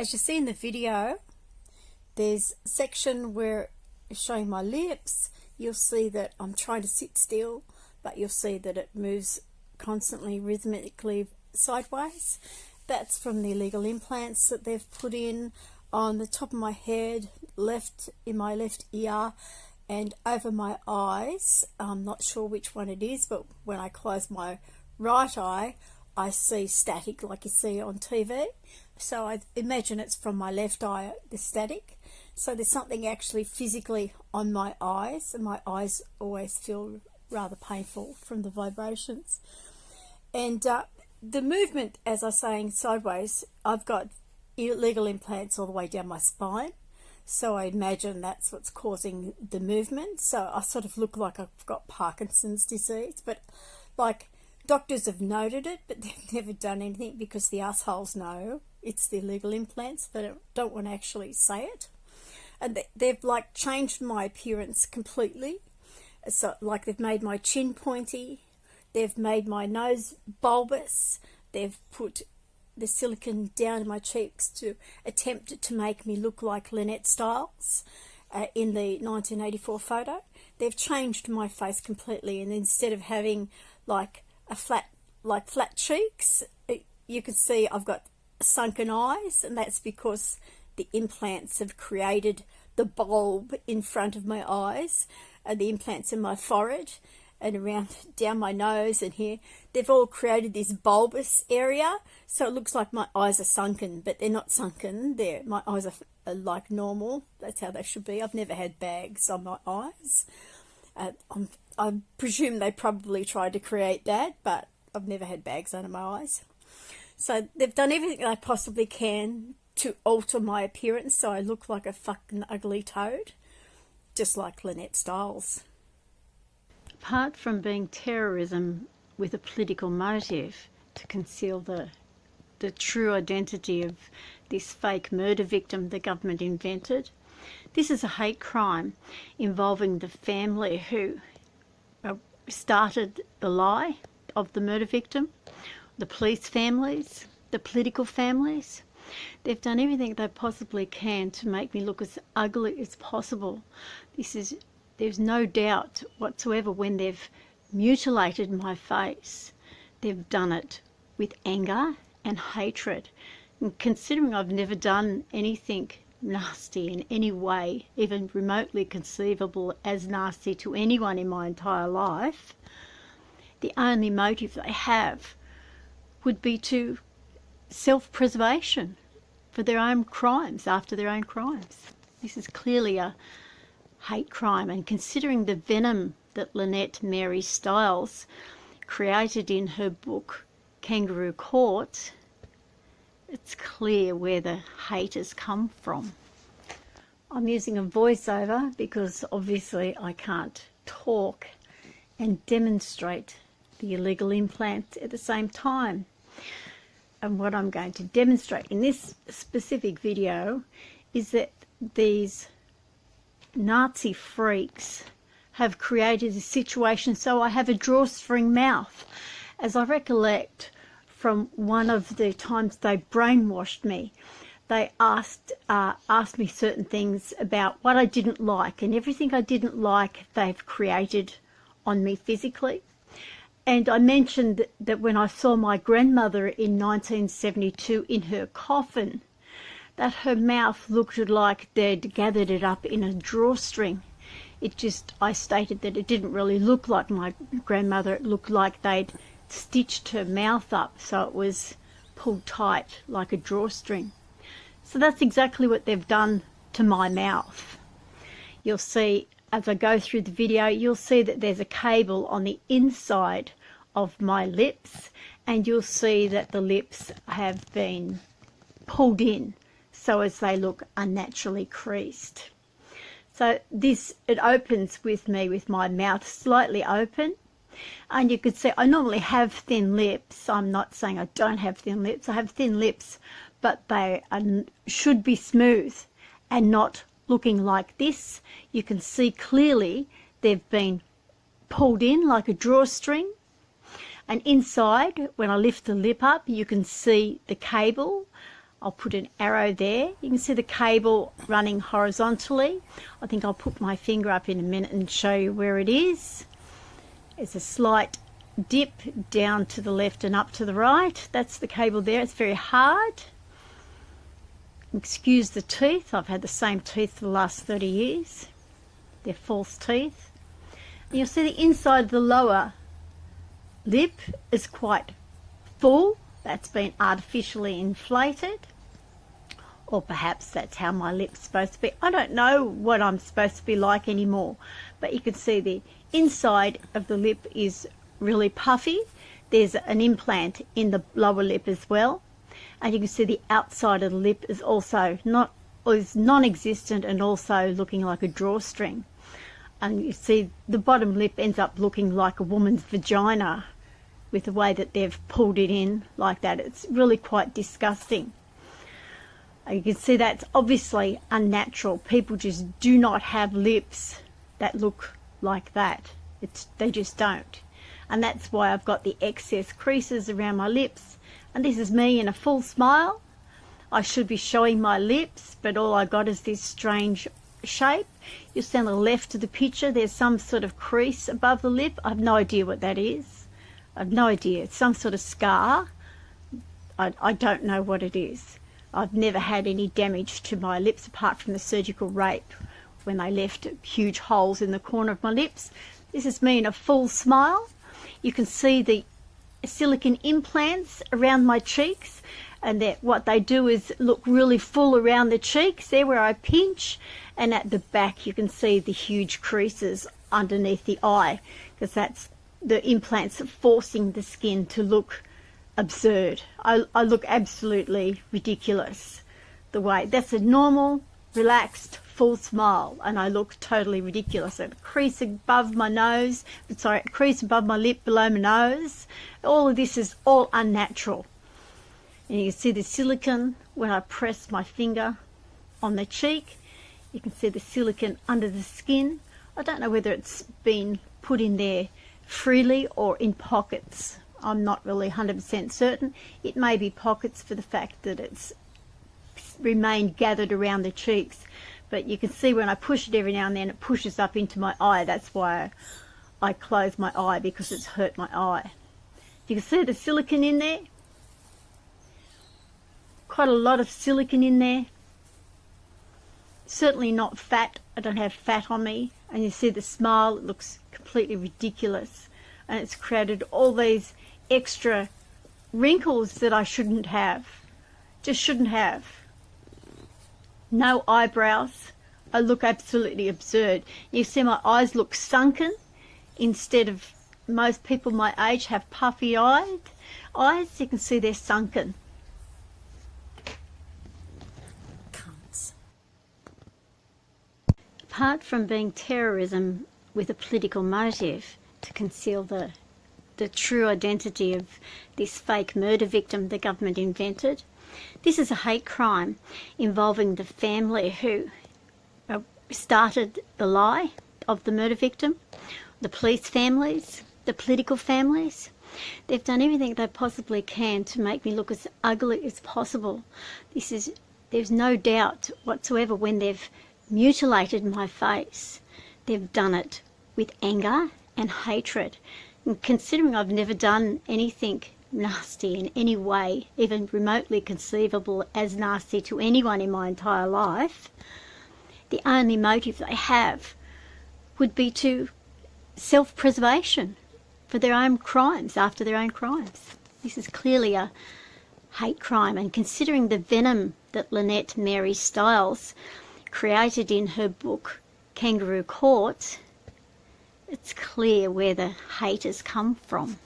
As you see in the video, there's a section where it's showing my lips. You'll see that I'm trying to sit still, but you'll see that it moves constantly, rhythmically sideways. That's from the illegal implants that they've put in on the top of my head, in my left ear, and over my eyes. I'm not sure which one it is, but when I close my right eye, I see static like you see on TV. So I imagine it's from my left eye, the static. So there's something actually physically on my eyes, and my eyes always feel rather painful from the vibrations. And the movement, as I was saying, sideways, I've got illegal implants all the way down my spine. So I imagine that's what's causing the movement. So I sort of look like I've got Parkinson's disease, but like doctors have noted it, but they've never done anything because the assholes know it's the illegal implants. They don't want to actually say it. And they've like changed my appearance completely. So like they've made my chin pointy, they've made my nose bulbous, they've put the silicone down in my cheeks to attempt to make me look like Lynette Stiles in the 1984 photo. They've changed my face completely, and instead of having like flat cheeks, you can see I've got sunken eyes, and that's because the implants have created the bulb in front of my eyes, and the implants in my forehead and around down my nose and here. They've all created this bulbous area, so it looks like my eyes are sunken, but they're not sunken. My eyes are like normal. That's how they should be. I've never had bags on my eyes. I presume they probably tried to create that, but I've never had bags under my eyes. So they've done everything they possibly can to alter my appearance so I look like a fucking ugly toad, just like Lynette Stiles. Apart from being terrorism with a political motive to conceal the true identity of this fake murder victim the government invented, this is a hate crime involving the family who started the lie of the murder victim, the police families, the political families. They've done everything they possibly can to make me look as ugly as possible. There's no doubt whatsoever when they've mutilated my face, they've done it with anger and hatred. And considering I've never done anything nasty in any way, even remotely conceivable as nasty to anyone in my entire life, the only motive they have would be to self-preservation for their own crimes, after their own crimes. This is clearly a hate crime, and considering the venom that Lynette Mary Stiles created in her book Kangaroo Court, it's clear where the hate has come from. I'm using a voiceover because obviously I can't talk and demonstrate the illegal implants at the same time. And what I'm going to demonstrate in this specific video is that these Nazi freaks have created a situation so I have a drawstring mouth. As I recollect from one of the times they brainwashed me, they asked me certain things about what I didn't like, and everything I didn't like they've created on me physically. And I mentioned that when I saw my grandmother in 1972 in her coffin, that her mouth looked like they'd gathered it up in a drawstring. I stated that it didn't really look like my grandmother. It looked like they'd stitched her mouth up so it was pulled tight like a drawstring. So that's exactly what they've done to my mouth. You'll see, as I go through the video, you'll see that there's a cable on the inside of my lips, and you'll see that the lips have been pulled in so as they look unnaturally creased. So it opens with me with my mouth slightly open, and you could see I normally have thin lips. I'm not saying I don't have thin lips. I have thin lips, but they should be smooth and not looking like this. You can see clearly they've been pulled in like a drawstring, and inside, when I lift the lip up, you can see the cable I'll put an arrow there. You can see the cable running horizontally. I think I'll put my finger up in a minute and show you where it is. It's a slight dip down to the left and up to the right. That's the cable there. It's very hard. Excuse the teeth. I've had the same teeth for the last 30 years. They're false teeth. And you'll see the inside of the lower lip is quite full. That's been artificially inflated. Or perhaps that's how my lip's supposed to be. I don't know what I'm supposed to be like anymore. But you can see the inside of the lip is really puffy. There's an implant in the lower lip as well. And you can see the outside of the lip is also non-existent and also looking like a drawstring. And you see the bottom lip ends up looking like a woman's vagina with the way that they've pulled it in like that. It's really quite disgusting. You can see that's obviously unnatural. People just do not have lips that look like that. They just don't. And that's why I've got the excess creases around my lips. And this is me in a full smile. I should be showing my lips, but all I got is this strange shape. You'll see on the left of the picture there's some sort of crease above the lip. I have no idea what that is. I have no idea. It's some sort of scar. I don't know what it is. I've never had any damage to my lips apart from the surgical rape when they left huge holes in the corner of my lips. This is me in a full smile. You can see the silicone implants around my cheeks, and what they do is look really full around the cheeks there where I pinch, and at the back you can see the huge creases underneath the eye, because that's the implants forcing the skin to look absurd. I look absolutely ridiculous the way. That's a normal, relaxed, full smile, and I look totally ridiculous. A crease above my nose, a crease above my lip below my nose. All of this is all unnatural. And you can see the silicone when I press my finger on the cheek. You can see the silicone under the skin. I don't know whether it's been put in there freely or in pockets. I'm not really 100% certain. It may be pockets for the fact that it's remained gathered around the cheeks. But you can see when I push it every now and then, it pushes up into my eye. That's why I close my eye, because it's hurt my eye. You can see the silicone in there. Quite a lot of silicone in there. Certainly not fat. I don't have fat on me. And you see the smile, it looks completely ridiculous. And it's created all these extra wrinkles that I shouldn't have. Just shouldn't have. No eyebrows. I look absolutely absurd. You see my eyes look sunken instead of most people my age have puffy eyes. You can see they're sunken. Cunts. Apart from being terrorism with a political motive to conceal the true identity of this fake murder victim the government invented, this is a hate crime involving the family who started the lie of the murder victim, the police families, the political families. They've done everything they possibly can to make me look as ugly as possible. There's no doubt whatsoever when they've mutilated my face, they've done it with anger and hatred. And considering I've never done anything nasty in any way, even remotely conceivable as nasty to anyone in my entire life, the only motive they have would be to self-preservation for their own crimes, after their own crimes. This is clearly a hate crime, and considering the venom that Lynette Mary Stiles created in her book Kangaroo Court, it's clear where the hate has come from.